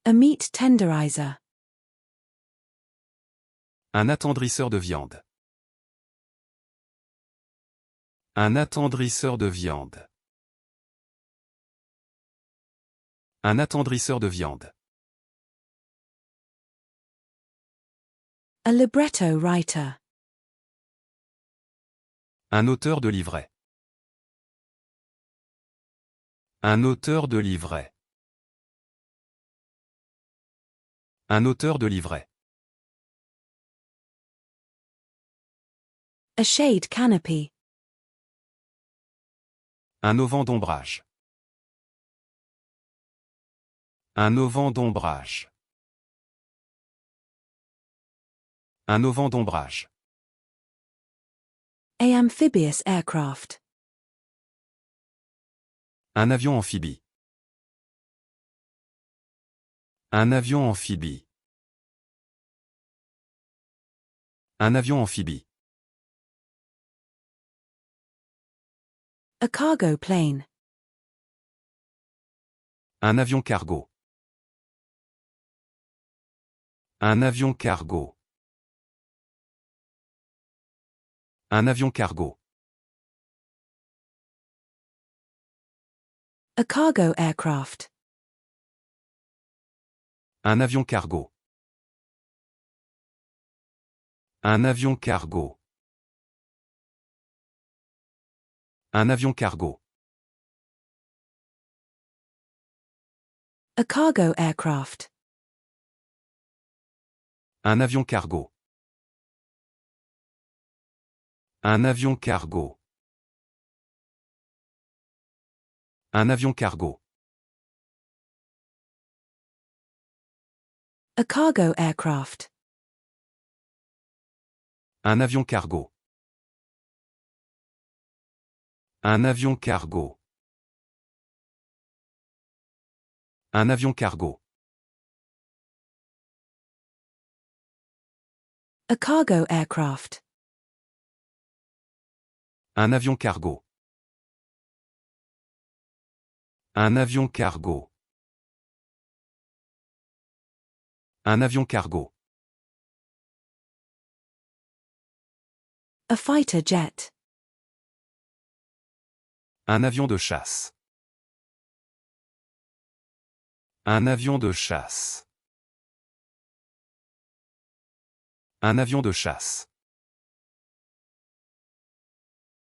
A meat tenderizer. Un attendrisseur de viande. Un attendrisseur de viande. Un attendrisseur de viande. A libretto writer. Un auteur de livret. Un auteur de livret. Un auteur de livret. A shade canopy. Un auvent d'ombrage. Un auvent d'ombrage. Un auvent d'ombrage. A amphibious aircraft. Un avion amphibie. Un avion amphibie. Un avion amphibie. A cargo plane. Un avion cargo. Un avion cargo. Un avion cargo. A cargo aircraft. Un avion cargo. Un avion cargo. Un avion cargo. A cargo aircraft. Un avion cargo. Un avion cargo. Un avion cargo. A cargo aircraft. Un avion cargo. Un avion cargo. Un avion cargo. A cargo aircraft. Un avion cargo. Un avion cargo. Un avion cargo. A fighter jet. Un avion de chasse. Un avion de chasse. Un avion de chasse.